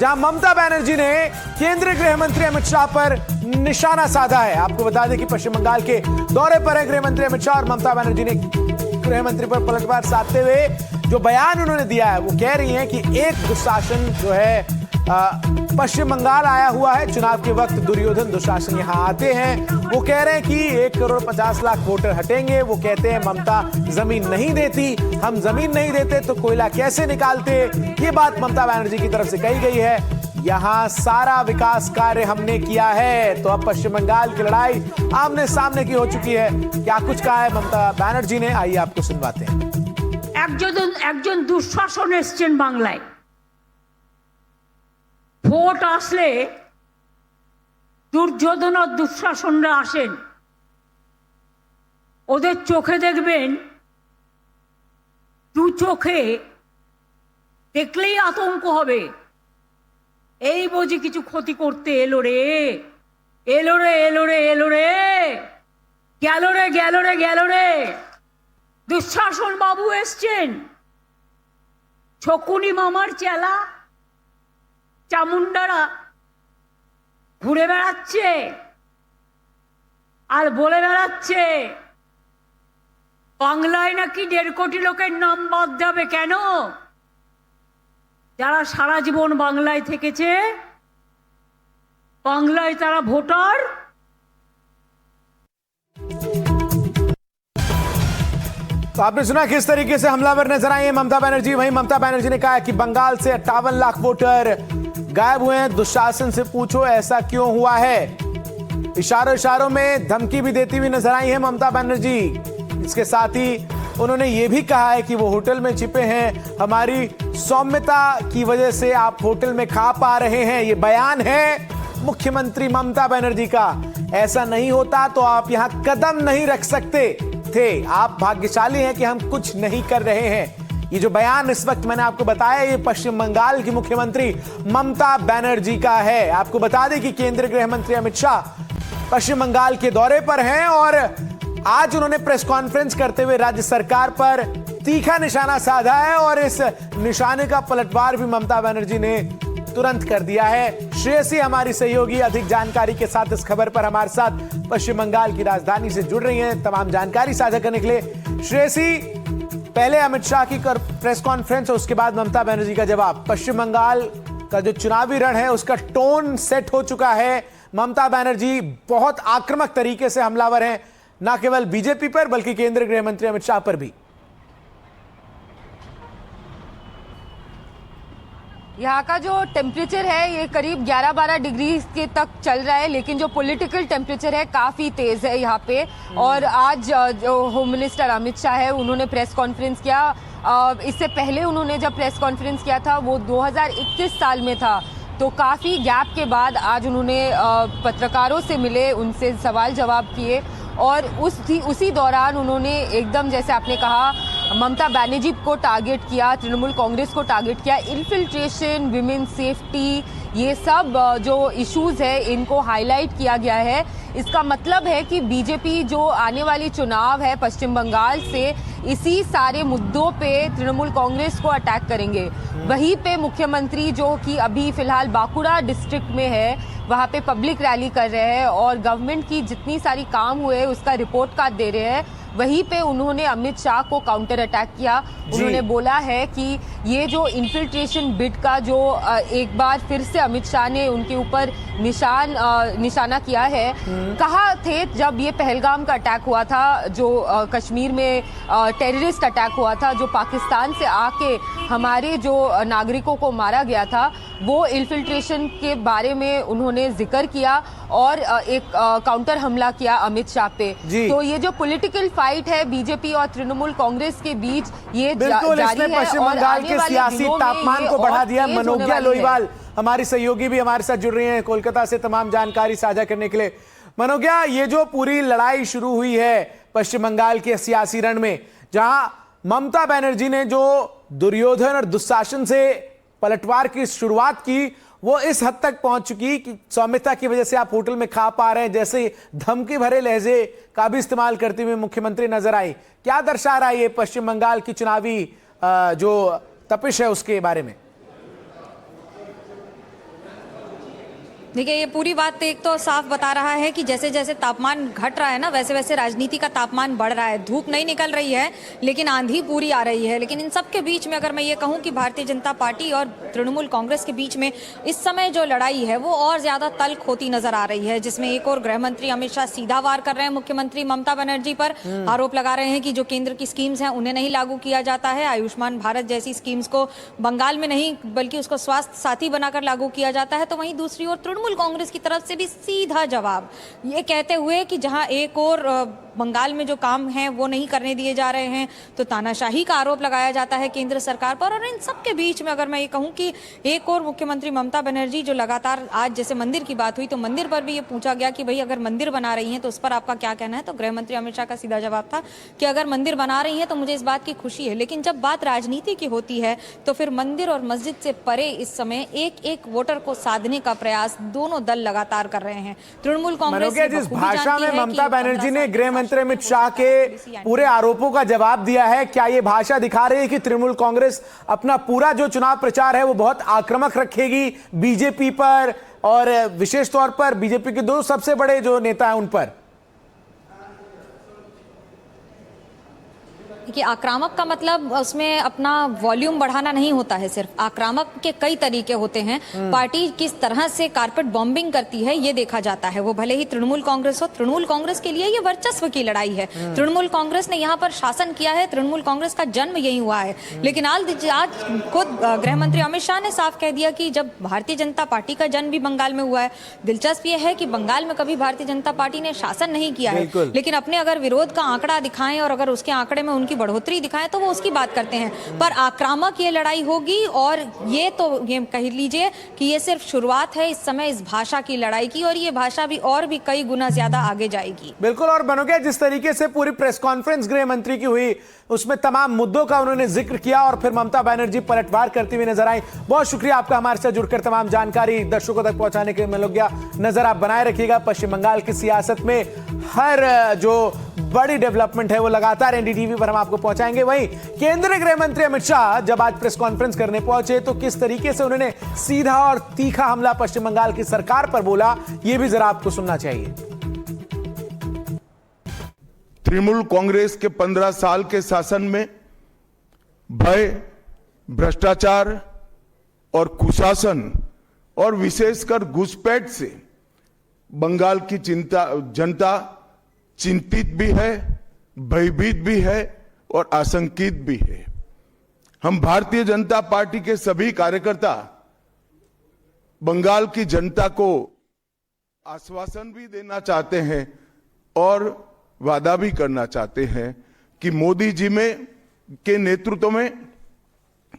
जहां ममता बनर्जी ने केंद्रीय गृह मंत्री अमित शाह पर निशाना साधा है। आपको बता दें कि पश्चिम बंगाल के दौरे पर है गृह मंत्री अमित शाह और ममता बनर्जी ने गृह मंत्री पर पलटवार साधते हुए जो बयान उन्होंने दिया है, वो कह रही हैं कि एक दुशासन जो है पश्चिम बंगाल आया हुआ है। चुनाव के वक्त दुर्योधन दुशासन यहां आते हैं। वो कह रहे हैं कि 1,50,00,000 वोटर हटेंगे। वो कहते हैं ममता जमीन नहीं देती, हम जमीन नहीं देते तो कोयला कैसे निकालते। ये बात ममता बनर्जी की तरफ से कही गई है। यहां सारा विकास कार्य हमने किया है। तो अब पश्चिम बंगाल की लड़ाई आमने सामने की हो चुकी है। क्या कुछ कहा है ममता बनर्जी ने, आइए आपको सुनवाते हैं। একজন দুঃশাসন এসছেন বাংলায়। ভোট আসলে দুর্যোধন আর দুঃশাসনরা আসেন, ওদের চোখে দেখবেন, দু চোখে দেখলেই আতঙ্ক হবে। এই বুঝি কিছু ক্ষতি করতে এলো রে, এলো রে, এলো রে, এলো রে, গেল রে, গেল রে, গেল রে। দুঃশাসন বাবু এসছেন, শকুনি মামার চেলা চামুন্ডারা ঘুরে বেড়াচ্ছে আর বলে বেড়াচ্ছে বাংলায় নাকি 1.5 কোটি লোকের নাম বাদ যাবে। কেন? যারা সারা জীবন বাংলায় থেকেছে, বাংলায় তারা ভোটার। तो आपने सुना किस तरीके से हमलावर नजर आए हैं ममता बनर्जी। वहीं ममता बनर्जी ने कहा कि बंगाल से 58 लाख वोटर गायब हुए हैं। दुशासन से पूछो ऐसा क्यों हुआ है। इशारों में धमकी भी देती हुई नजर आई है ममता बनर्जी। इसके साथ ही उन्होंने ये भी कहा है कि वो होटल में छिपे हैं, हमारी सौम्यता की वजह से आप होटल में खा पा रहे हैं। ये बयान है मुख्यमंत्री ममता बनर्जी का। ऐसा नहीं होता तो आप यहां कदम नहीं रख सकते थे। आप भाग्यशाली हैं कि हम कुछ नहीं कर रहे हैं। ये जो बयान इस वक्त मैंने आपको बताया, ये पश्चिम बंगाल की मुख्यमंत्री ममता बनर्जी का है। आपको बता दें कि केंद्रीय गृह मंत्री अमित शाह पश्चिम बंगाल के दौरे पर हैं और आज उन्होंने प्रेस कॉन्फ्रेंस करते हुए राज्य सरकार पर तीखा निशाना साधा है और इस निशाने का पलटवार भी ममता बनर्जी ने तुरंत कर दिया है। श्रेयसी हमारी सहयोगी अधिक जानकारी के साथ इस खबर पर हमारे साथ पश्चिम बंगाल की राजधानी से जुड़ रही हैं तमाम जानकारी साझा करने के लिए। श्रेयसी, पहले अमित शाह की प्रेस कॉन्फ्रेंस और उसके बाद ममता बनर्जी का जवाब। पश्चिम बंगाल का जो चुनावी रण है उसका टोन सेट हो चुका है। ममता बनर्जी बहुत आक्रामक तरीके से हमलावर हैं, न केवल बीजेपी पर बल्कि केंद्रीय गृह मंत्री अमित शाह पर भी। यहाँ का जो टेम्परेचर है ये करीब 11-12 डिग्री के तक चल रहा है, लेकिन जो पॉलिटिकल टेम्परेचर है काफ़ी तेज़ है यहाँ पे। और आज जो होम मिनिस्टर अमित शाह है उन्होंने प्रेस कॉन्फ्रेंस किया। इससे पहले उन्होंने जब प्रेस कॉन्फ्रेंस किया था वो 2021 साल में था, तो काफ़ी गैप के बाद आज उन्होंने पत्रकारों से मिले, उनसे सवाल जवाब किए और उसी दौरान उन्होंने एकदम जैसे आपने कहा ममता बनर्जी को टारगेट किया, तृणमूल कांग्रेस को टारगेट किया। इन्फिल्ट्रेशन, विमेन सेफ्टी, ये सब जो इश्यूज है इनको हाईलाइट किया गया है। इसका मतलब है कि बीजेपी जो आने वाली चुनाव है पश्चिम बंगाल से इसी सारे मुद्दों पे तृणमूल कांग्रेस को अटैक करेंगे। वहीं पे मुख्यमंत्री जो कि अभी फिलहाल बांकुड़ा डिस्ट्रिक्ट में है वहाँ पे पब्लिक रैली कर रहे हैं और गवर्नमेंट की जितनी सारी काम हुए उसका रिपोर्ट कार्ड दे रहे हैं। वहीं पे उन्होंने अमित शाह को काउंटर अटैक किया। उन्होंने बोला है कि ये जो इन्फिल्ट्रेशन बिड का जो एक बार फिर से अमित शाह ने उनके ऊपर निशाना किया है। कहा थे जब ये पहलगाम का अटैक हुआ था, जो कश्मीर में टेररिस्ट अटैक हुआ था, जो पाकिस्तान से आके हमारे जो नागरिकों को मारा गया था, वो इन्फिल्ट्रेशन के बारे में उन्होंने जिक्र किया और एक काउंटर हमला किया अमित शाह पे। तो ये जो पॉलिटिकल फाइट है बीजेपी और तृणमूल कांग्रेस के बीच ये बिल्कुल इसने पश्चिम बंगाल के सियासी तापमान को बढ़ा दिया। मनोज्ञा लोईवाल हमारी सहयोगी भी हमारे साथ जुड़ रही हैं कोलकाता से तमाम जानकारी साझा करने के लिए। मनोज्ञा, ये जो पूरी लड़ाई शुरू हुई है पश्चिम बंगाल के सियासी रण में, जहां ममता बनर्जी ने जो दुर्योधन और दुशासन से पलटवार की शुरुआत की, वो इस हद तक पहुंच चुकी कि सौम्यता की वजह से आप होटल में खा पा रहे हैं जैसे धमकी भरे लहजे का भी इस्तेमाल करते हुए मुख्यमंत्री नजर आई। क्या दर्शा रहा है ये पश्चिम बंगाल की चुनावी जो तपिश है उसके बारे में? देखिए, ये पूरी बात एक तो साफ बता रहा है कि जैसे जैसे तापमान घट रहा है ना, वैसे वैसे राजनीति का तापमान बढ़ रहा है। धूप नहीं निकल रही है, लेकिन आंधी पूरी आ रही है। लेकिन इन सब के बीच में अगर मैं ये कहूं कि भारतीय जनता पार्टी और तृणमूल कांग्रेस के बीच में इस समय जो लड़ाई है वो और ज्यादा तल्ख होती नजर आ रही है, जिसमें एक और गृह मंत्री अमित शाह सीधा वार कर रहे हैं मुख्यमंत्री ममता बनर्जी पर। आरोप लगा रहे हैं कि जो केंद्र की स्कीम्स हैं उन्हें नहीं लागू किया जाता है। आयुष्मान भारत जैसी स्कीम्स को बंगाल में नहीं बल्कि उसको स्वास्थ्य साथी बनाकर लागू किया जाता है। तो वहीं दूसरी ओर तृणमूल कांग्रेस की तरफ से भी सीधा जवाब ये कहते हुए कि जहां एक और बंगाल में जो काम है वो नहीं करने दिए जा रहे हैं, तो तानाशाही का आरोप लगाया जाता है केंद्र सरकार पर। और इन सब के बीच में अगर मैं ये कहूं कि एक और मुख्यमंत्री ममता बनर्जी जो लगातार, आज जैसे मंदिर की बात हुई तो मंदिर पर भी ये पूछा गया कि भाई अगर मंदिर बना रही हैं तो उस पर आपका क्या कहना है, तो गृह मंत्री अमित शाह का सीधा जवाब था कि अगर मंदिर बना रही हैं तो मुझे इस बात की खुशी है, लेकिन जब बात राजनीति की होती है तो फिर मंदिर और मस्जिद से परे इस समय एक एक वोटर को साधने का प्रयास दोनों दल लगातार कर रहे हैं। तृणमूल कांग्रेस जिस भाषा में ममता बनर्जी ने गृह मंत्री अमित शाह के पूरे आरोपों का जवाब दिया है, क्या यह भाषा दिखा रही है कि तृणमूल कांग्रेस अपना पूरा जो चुनाव प्रचार है वो बहुत आक्रामक रखेगी बीजेपी पर, और विशेष तौर पर बीजेपी के दो सबसे बड़े जो नेता हैं उन पर? कि आक्रामक का मतलब उसमें अपना वॉल्यूम बढ़ाना नहीं होता है सिर्फ, आक्रामक के कई तरीके होते हैं। पार्टी किस तरह से कारपेट बॉम्बिंग करती है ये देखा जाता है। वो भले ही तृणमूल कांग्रेस हो, तृणमूल कांग्रेस के लिए ये वर्चस्व की लड़ाई है। तृणमूल कांग्रेस ने यहाँ पर शासन किया है, तृणमूल कांग्रेस का जन्म यही हुआ है। लेकिन आज खुद गृह मंत्री अमित शाह ने साफ कह दिया कि जब भारतीय जनता पार्टी का जन्म भी बंगाल में हुआ है। दिलचस्प ये है कि बंगाल में कभी भारतीय जनता पार्टी ने शासन नहीं किया है, लेकिन अपने अगर विरोध का आंकड़ा दिखाएं और अगर उसके आंकड़े में उनकी बढ़ोतरी दिखाएं तो वो उसकी बात करते हैं। पर आक्रामक ये लड़ाई होगी, और ये तो ये कह लीजिए कि ये सिर्फ शुरुआत है इस समय इस भाषा की लड़ाई की, और ये भाषा भी और भी कई गुना ज्यादा आगे जाएगी। बिल्कुल। और बनोगे जिस तरीके से पूरी प्रेस कॉन्फ्रेंस गृह मंत्री की हुई उसमें तमाम मुद्दों का उन्होंने जिक्र किया और फिर ममता बनर्जी पलटवार करती हुई नजर आई। बहुत शुक्रिया आपका हमारे साथ जुड़कर तमाम जानकारी दर्शकों तक पहुंचाने के लिए। नजर आप बनाए रखिएगा पश्चिम बंगाल की सियासत में हर जो बड़ी डेवलपमेंट है वो लगातार एनडीटीवी पर हम आपको पहुंचाएंगे। वहीं केंद्रीय गृह मंत्री अमित शाह जब आज प्रेस कॉन्फ्रेंस करने पहुंचे तो किस तरीके से उन्होंने सीधा और तीखा हमला पश्चिम बंगाल की सरकार पर बोला, यह भी जरा आपको सुनना चाहिए। तृणमूल कांग्रेस के 15 साल के शासन में भय, भ्रष्टाचार और कुशासन और विशेषकर घुसपैठ से बंगाल की जनता चिंतित भी है, भयभीत भी है और आशंकित भी है। हम भारतीय जनता पार्टी के सभी कार्यकर्ता बंगाल की जनता को आश्वासन भी देना चाहते हैं और वादा भी करना चाहते हैं कि मोदी जी के नेतृत्व में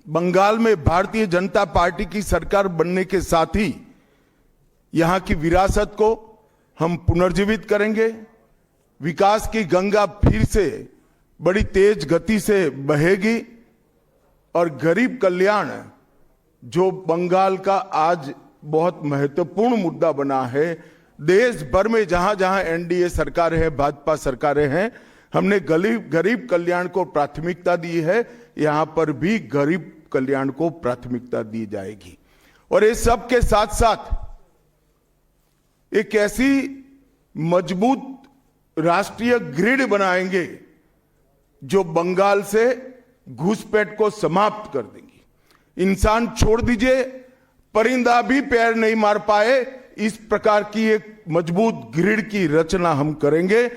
बंगाल में भारतीय जनता पार्टी की सरकार बनने के साथ ही यहां की विरासत को हम पुनर्जीवित करेंगे। विकास की गंगा फिर से बड़ी तेज गति से बहेगी और गरीब कल्याण जो बंगाल का आज बहुत महत्वपूर्ण मुद्दा बना है, देश भर में जहां जहां एनडीए सरकार है, भाजपा सरकारें हैं, हमने गरीब कल्याण को प्राथमिकता दी है। यहां पर भी गरीब कल्याण को प्राथमिकता दी जाएगी। और इस सब के साथ साथ एक ऐसी मजबूत राष्ट्रीय ग्रिड बनाएंगे जो बंगाल से घुसपैठ को समाप्त कर देंगी। इंसान छोड़ दीजिए, परिंदा भी पैर नहीं मार पाए, इस प्रकार की एक मजबूत ग्रिड की रचना हम करेंगे।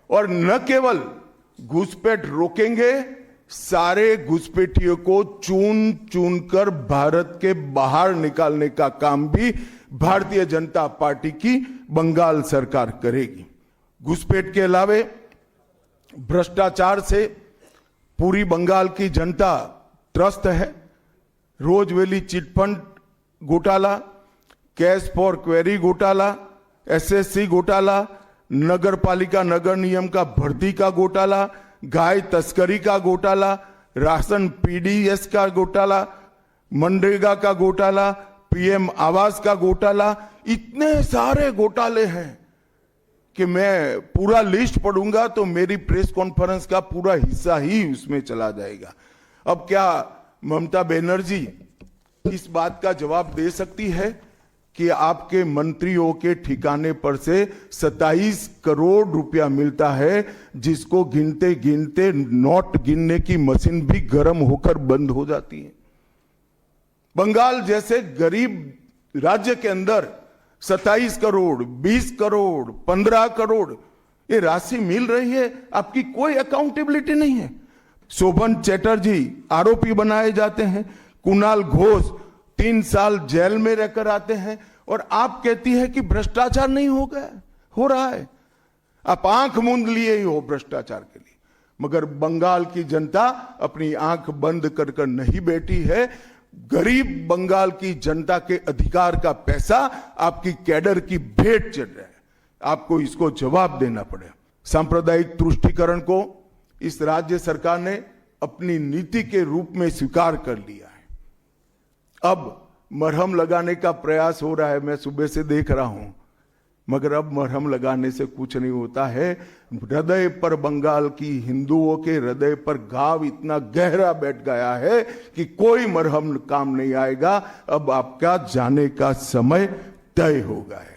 और न केवल घुसपैठ रोकेंगे, सारे घुसपैठियों को चुन चुन कर भारत के बाहर निकालने का काम भी भारतीय जनता पार्टी की बंगाल सरकार करेगी। घुसपैठ के अलावे भ्रष्टाचार से पूरी बंगाल की जनता त्रस्त है। रोजवेली चिटफंड घोटाला, कैश फॉर क्वेरी घोटाला, एसएससी घोटाला, नगर पालिका नगर नियम का भर्ती का घोटाला, गाय तस्करी का घोटाला, राशन पीडीएस का घोटाला, मनरेगा का घोटाला, पीएम आवास का घोटाला, इतने सारे घोटाले हैं कि मैं पूरा लिस्ट पढ़ूंगा तो मेरी प्रेस कॉन्फ्रेंस का पूरा हिस्सा ही उसमें चला जाएगा। अब क्या ममता बनर्जी इस बात का जवाब दे सकती है कि आपके मंत्रियों के ठिकाने पर से 27 करोड़ रुपया मिलता है, जिसको गिनते गिनते नोट गिनने की मशीन भी गर्म होकर बंद हो जाती है। बंगाल जैसे गरीब राज्य के अंदर 27 करोड़, 20 करोड़, 15 करोड़ ये राशि मिल रही है, आपकी कोई अकाउंटेबिलिटी नहीं है। शोभन चैटर्जी आरोपी बनाए जाते हैं, कुणाल घोष 3 साल जेल में रहकर आते हैं, और आप कहती है कि भ्रष्टाचार नहीं हो गया, हो रहा है। आप आंख मूंद लिए ही हो भ्रष्टाचार के लिए, मगर बंगाल की जनता अपनी आंख बंद कर कर नहीं बैठी है। गरीब बंगाल की जनता के अधिकार का पैसा आपकी कैडर की भेंट चढ़ रहा है, आपको इसको जवाब देना पड़ेगा। सांप्रदायिक तुष्टीकरण को इस राज्य सरकार ने अपनी नीति के रूप में स्वीकार कर लिया है। अब मरहम लगाने का प्रयास हो रहा है, मैं सुबह से देख रहा हूं, मगर अब मरहम लगाने से कुछ नहीं होता है। हृदय पर, बंगाल की हिंदुओं के हृदय पर घाव इतना गहरा बैठ गया है कि कोई मरहम काम नहीं आएगा। अब आपका जाने का समय तय हो गया है।